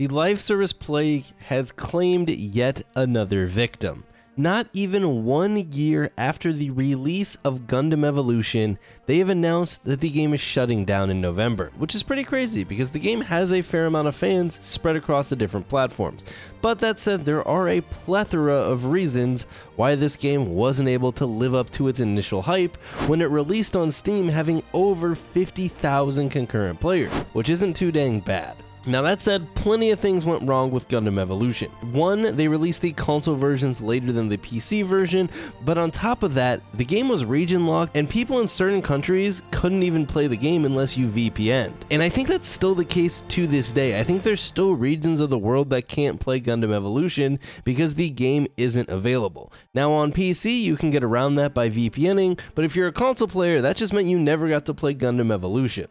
The live service plague has claimed yet another victim. Not even 1 year after the release of Gundam Evolution, they have announced that the game is shutting down in November, which is pretty crazy because the game has a fair amount of fans spread across the different platforms. But that said, there are a plethora of reasons why this game wasn't able to live up to its initial hype when it released on Steam, having over 50,000 concurrent players, which isn't too dang bad. Now that said, plenty of things went wrong with Gundam Evolution. One, they released the console versions later than the PC version, but on top of that, the game was region locked and people in certain countries couldn't even play the game unless you VPN'd. And I think that's still the case to this day. I think there's still regions of the world that can't play Gundam Evolution because the game isn't available. Now on PC, you can get around that by VPNing, but if you're a console player, that just meant you never got to play Gundam Evolution.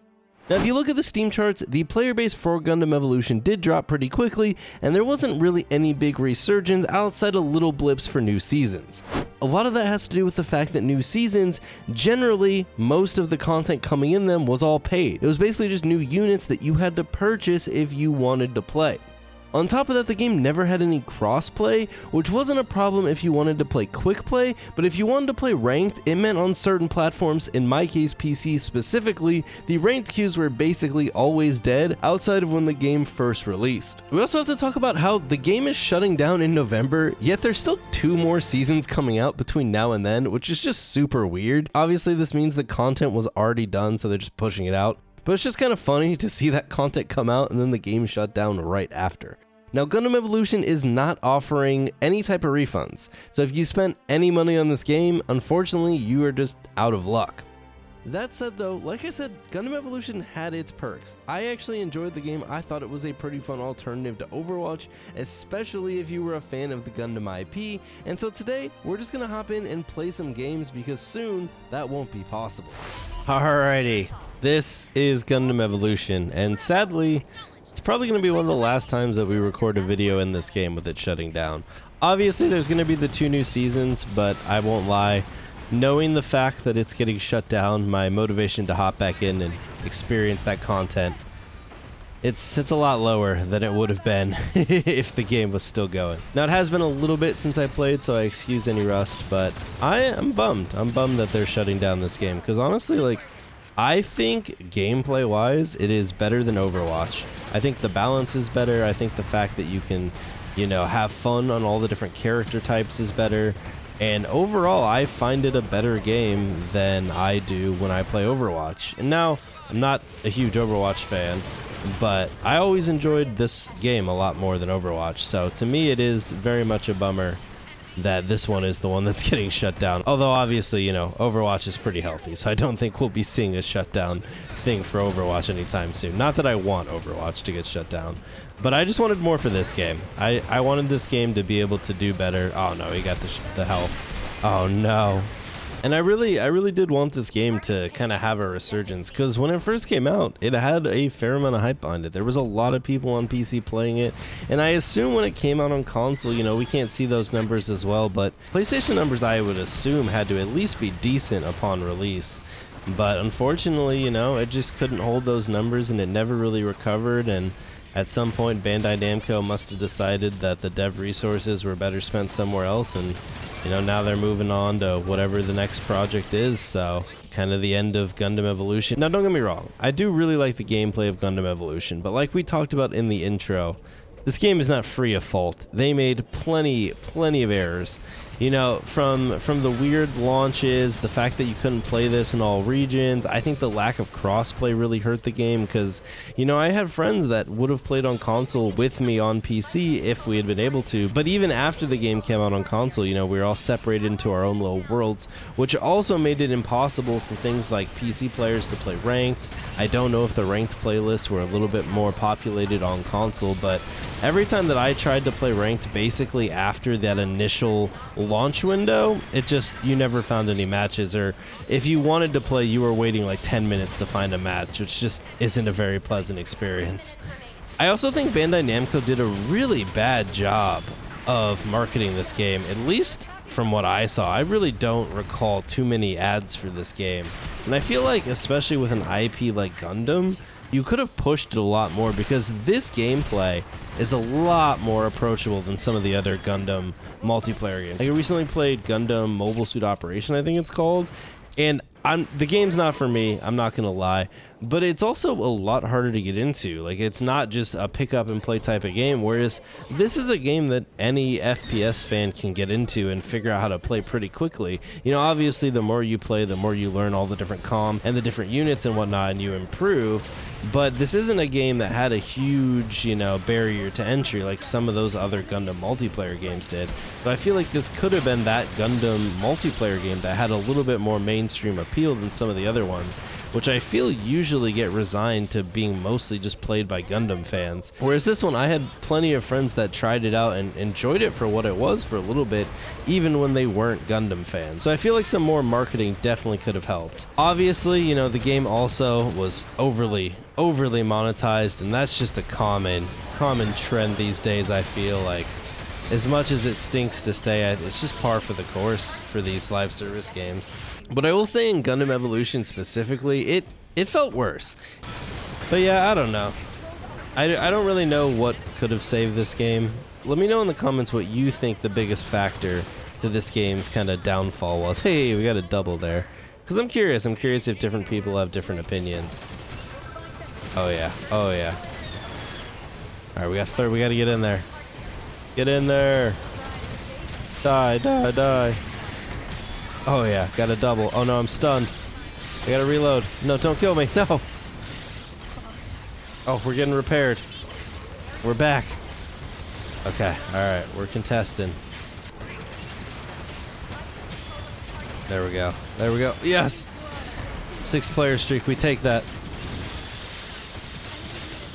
Now if you look at the Steam charts, the player base for Gundam Evolution did drop pretty quickly, and there wasn't really any big resurgence outside of little blips for new seasons. A lot of that has to do with the fact that new seasons, generally, most of the content coming in them was all paid. It was basically just new units that you had to purchase if you wanted to play. On top of that, the game never had any crossplay, which wasn't a problem if you wanted to play quick play, but if you wanted to play ranked, it meant on certain platforms, in my case PC specifically, the ranked queues were basically always dead outside of when the game first released. We also have to talk about how the game is shutting down in November, yet there's still 2 more seasons coming out between now and then, which is just super weird. Obviously this means the content was already done, so they're just pushing it out. But it's just kind of funny to see that content come out and then the game shut down right after. Now, Gundam Evolution is not offering any type of refunds, so if you spent any money on this game, unfortunately, you are just out of luck. That said though, like I said, Gundam Evolution had its perks. I actually enjoyed the game. I thought it was a pretty fun alternative to Overwatch, especially if you were a fan of the Gundam IP, and so today, we're just gonna hop in and play some games because soon, that won't be possible. Alrighty, this is Gundam Evolution, and sadly, it's probably going to be one of the last times that we record a video in this game with it shutting down. Obviously, there's going to be the 2 new seasons, but I won't lie, knowing the fact that it's getting shut down, my motivation to hop back in and experience that content, it's a lot lower than it would have been if the game was still going. Now, it has been a little bit since I played, so I excuse any rust, but I'm bummed. I'm bummed that they're shutting down this game, because honestly, like, I think gameplay-wise, it is better than Overwatch. I think the balance is better. I think the fact that you can, have fun on all the different character types is better. And overall, I find it a better game than I do when I play Overwatch. And now, I'm not a huge Overwatch fan, but I always enjoyed this game a lot more than Overwatch. So to me, it is very much a bummer that this one is the one that's getting shut down. Although obviously, Overwatch is pretty healthy, so I don't think we'll be seeing a shutdown thing for Overwatch anytime soon. Not that I want Overwatch to get shut down, but I just wanted more for this game. I wanted this game to be able to do better. Oh no, he got the health. Oh no. And I really did want this game to kind of have a resurgence, because when it first came out, it had a fair amount of hype behind it. There was a lot of people on PC playing it, and I assume when it came out on console, we can't see those numbers as well, but PlayStation numbers I would assume had to at least be decent upon release. But unfortunately, it just couldn't hold those numbers, and it never really recovered, and at some point Bandai Namco must have decided that the dev resources were better spent somewhere else, and now they're moving on to whatever the next project is, so kind of the end of Gundam Evolution. Now don't get me wrong, I do really like the gameplay of Gundam Evolution, but like we talked about in the intro, this game is not free of fault. They made plenty of errors. From the weird launches, the fact that you couldn't play this in all regions, I think the lack of crossplay really hurt the game because, I had friends that would have played on console with me on PC if we had been able to, but even after the game came out on console, we were all separated into our own little worlds, which also made it impossible for things like PC players to play ranked. I don't know if the ranked playlists were a little bit more populated on console, but every time that I tried to play ranked basically after that initial launch window, you never found any matches, or if you wanted to play, you were waiting like 10 minutes to find a match, which just isn't a very pleasant experience. I also think Bandai Namco did a really bad job of marketing this game, at least from what I saw. I really don't recall too many ads for this game, and I feel like, especially with an IP like Gundam, you could have pushed it a lot more, because this gameplay is a lot more approachable than some of the other Gundam multiplayer games. Like, I recently played Gundam Mobile Suit Operation, I think it's called, and the game's not for me, I'm not gonna lie, but it's also a lot harder to get into. Like, it's not just a pick up and play type of game, whereas this is a game that any FPS fan can get into and figure out how to play pretty quickly. You know, obviously the more you play, the more you learn all the different comm and the different units and whatnot, and you improve. But this isn't a game that had a huge, you know, barrier to entry like some of those other Gundam multiplayer games did. But I feel like this could have been that Gundam multiplayer game that had a little bit more mainstream appeal than some of the other ones, which I feel usually get resigned to being mostly just played by Gundam fans. Whereas this one, I had plenty of friends that tried it out and enjoyed it for what it was for a little bit, even when they weren't Gundam fans. So I feel like some more marketing definitely could have helped. Obviously, you know, the game also was overly monetized, and that's just a common trend these days. I feel like, as much as it stinks to stay at, it's just par for the course for these live service games. But I will say, in Gundam Evolution specifically, it felt worse. But yeah, I don't know. I don't really know what could have saved this game. Let me know in the comments what you think the biggest factor to this game's kind of downfall was. Hey, we got a double there. Because I'm curious if different people have different opinions. Oh yeah, oh yeah. Alright, we got third, we gotta get in there. Get in there. Die, die, die. Oh yeah, got a double. Oh no, I'm stunned. I gotta reload. No, don't kill me, no. Oh, we're getting repaired. We're back. Okay, alright, we're contesting. There we go, there we go. Yes! 6-player streak, we take that.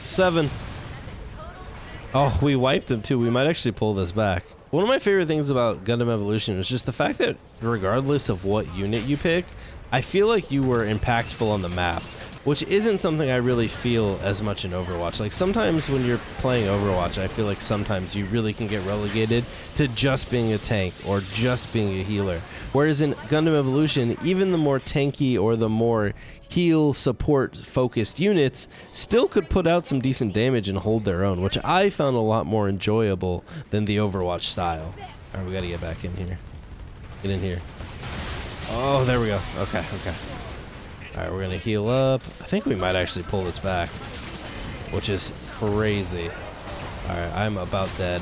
7. Oh, we wiped him too. We might actually pull this back. One of my favorite things about Gundam Evolution is just the fact that regardless of what unit you pick, I feel like you were impactful on the map, which isn't something I really feel as much in Overwatch. Like, sometimes when you're playing Overwatch, I feel like sometimes you really can get relegated to just being a tank or just being a healer. Whereas in Gundam Evolution, even the more tanky or the more heal support focused units still could put out some decent damage and hold their own, which I found a lot more enjoyable than the Overwatch style. Alright, we gotta get back in here. Get in here. Oh, there we go. Okay, okay. Alright, we're gonna heal up. I think we might actually pull this back, which is crazy. Alright, I'm about dead.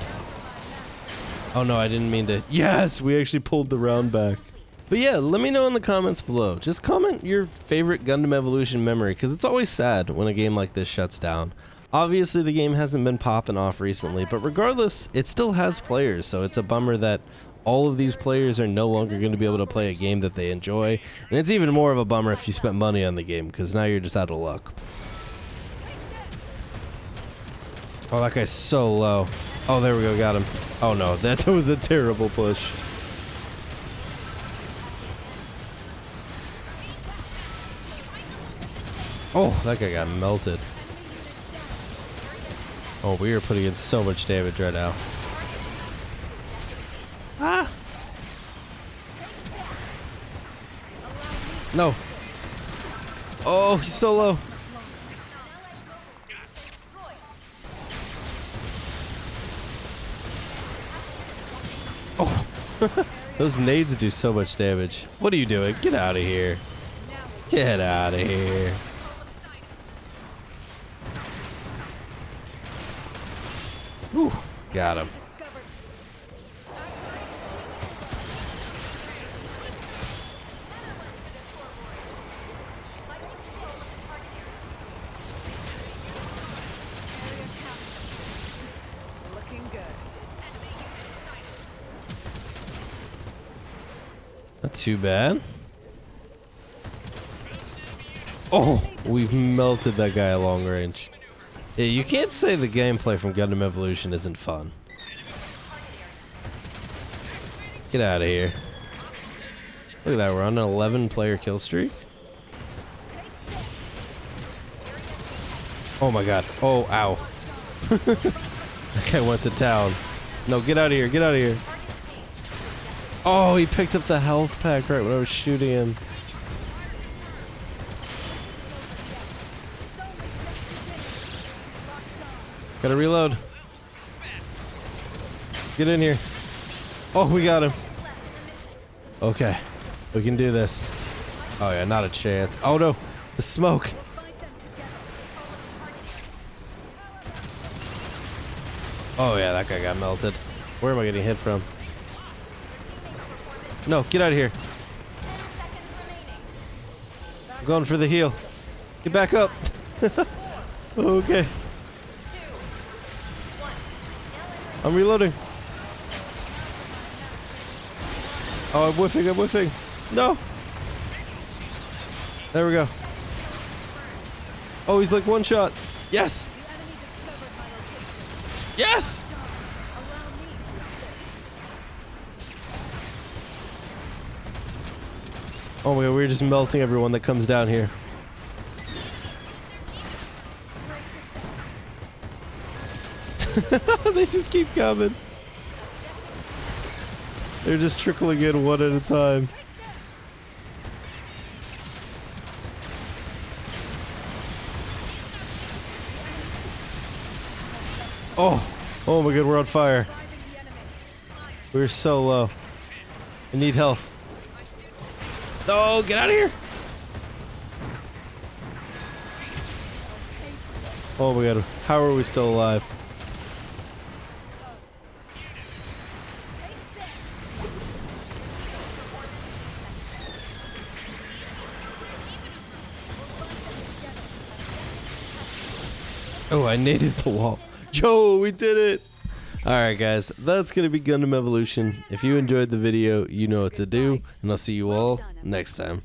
Oh no, I didn't mean to. Yes, we actually pulled the round back. But yeah, let me know in the comments below. Just comment your favorite Gundam Evolution memory, because it's always sad when a game like this shuts down. Obviously, the game hasn't been popping off recently, but regardless, it still has players, so it's a bummer that all of these players are no longer going to be able to play a game that they enjoy. And it's even more of a bummer if you spent money on the game, because now you're just out of luck. Oh, that guy's so low. Oh, there we go, got him. Oh no, that was a terrible push. Oh, that guy got melted. Oh, we are putting in so much damage right now. Ah! No. Oh, he's so low. Oh. Those nades do so much damage. What are you doing? Get out of here. Get out of here. Ooh, got him. Not too bad. Oh, we've melted that guy at long range. Yeah, you can't say the gameplay from Gundam Evolution isn't fun. Get out of here. Look at that, we're on an 11-player kill streak. Oh my god. Oh, ow. That guy went to town. No, get out of here, get out of here. Oh, he picked up the health pack right when I was shooting him. Gotta reload. Get in here. Oh, we got him. Okay. We can do this. Oh yeah, not a chance. Oh no. The smoke. Oh yeah, that guy got melted. Where am I getting hit from? No, get out of here. I'm going for the heal. Get back up. Okay. I'm reloading. Oh, I'm whiffing. No. There we go. Oh, he's like one shot. Yes. Yes. Oh my god, we're just melting everyone that comes down here. They just keep coming. They're just trickling in one at a time. Oh my god, we're on fire. We're so low. I need health. Oh, get out of here! Oh my god, how are we still alive? Oh, I naded the wall. Yo, we did it! Alright guys, that's going to be Gundam Evolution. If you enjoyed the video, you know what to do, and I'll see you all next time.